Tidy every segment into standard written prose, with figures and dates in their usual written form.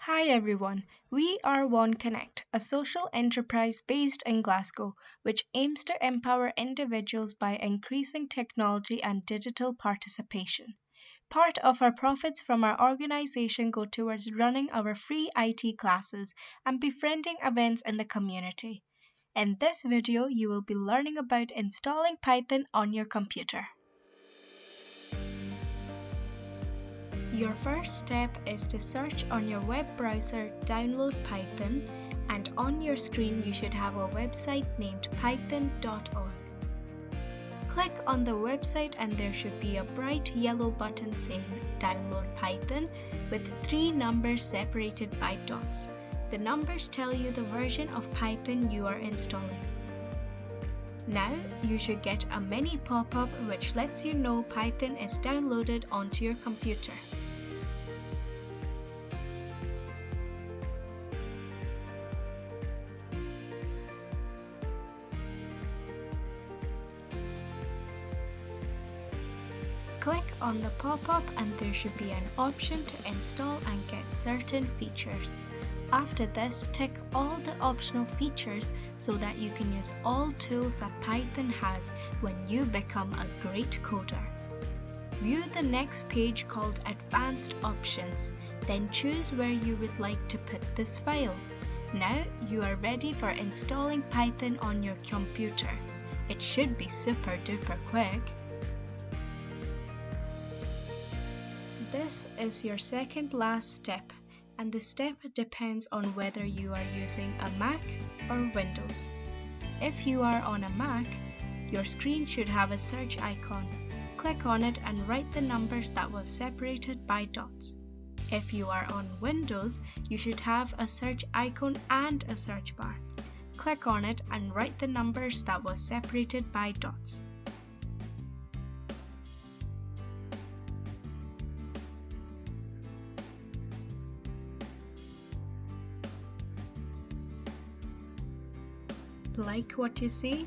Hi everyone, we are One Connect, a social enterprise based in Glasgow which aims to empower individuals by increasing technology and digital participation. Part of our profits from our organization go towards running our free IT classes and befriending events in the community. In this video, you will be learning about installing Python on your computer. Your first step is to search on your web browser download Python, and on your screen you should have a website named python.org. Click on the website and there should be a bright yellow button saying download Python with 3 numbers separated by dots. The numbers tell you the version of Python you are installing. Now you should get a mini pop-up which lets you know Python is downloaded onto your computer. Click on the pop-up and there should be an option to install and get certain features. After this, tick all the optional features so that you can use all tools that Python has when you become a great coder. View the next page called Advanced Options, then choose where you would like to put this file. Now you are ready for installing Python on your computer. It should be super duper quick. This is your second last step, and the step depends on whether you are using a Mac or Windows. If you are on a Mac, your screen should have a search icon. Click on it and write the numbers that was separated by dots. If you are on Windows, you should have a search icon and a search bar. Click on it and write the numbers that was separated by dots. Like what you see?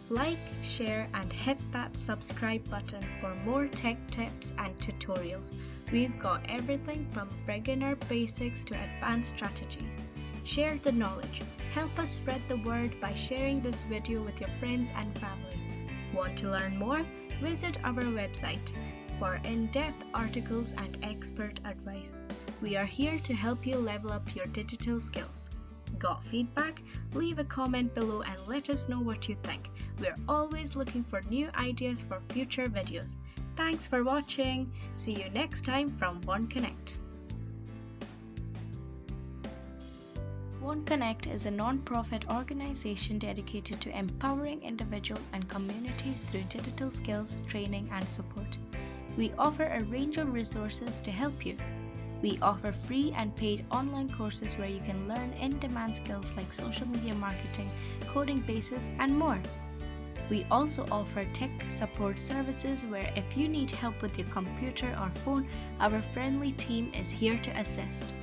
Like, share and hit that subscribe button for more tech tips and tutorials. We've got everything from beginner basics to advanced strategies. Share the knowledge. Help us spread the word by sharing this video with your friends and family. Want to learn more? Visit our website for in-depth articles and expert advice. We are here to help you level up your digital skills. Got feedback? Leave a comment below and let us know what you think. We're always looking for new ideas for future videos. Thanks for watching. See you next time from One Connect. One Connect is a non-profit organization dedicated to empowering individuals and communities through digital skills, training and support. We offer a range of resources to help you. We offer free and paid online courses where you can learn in-demand skills like social media marketing, coding basics, and more. We also offer tech support services where if you need help with your computer or phone, our friendly team is here to assist.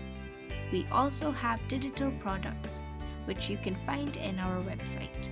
We also have digital products, which you can find in our website.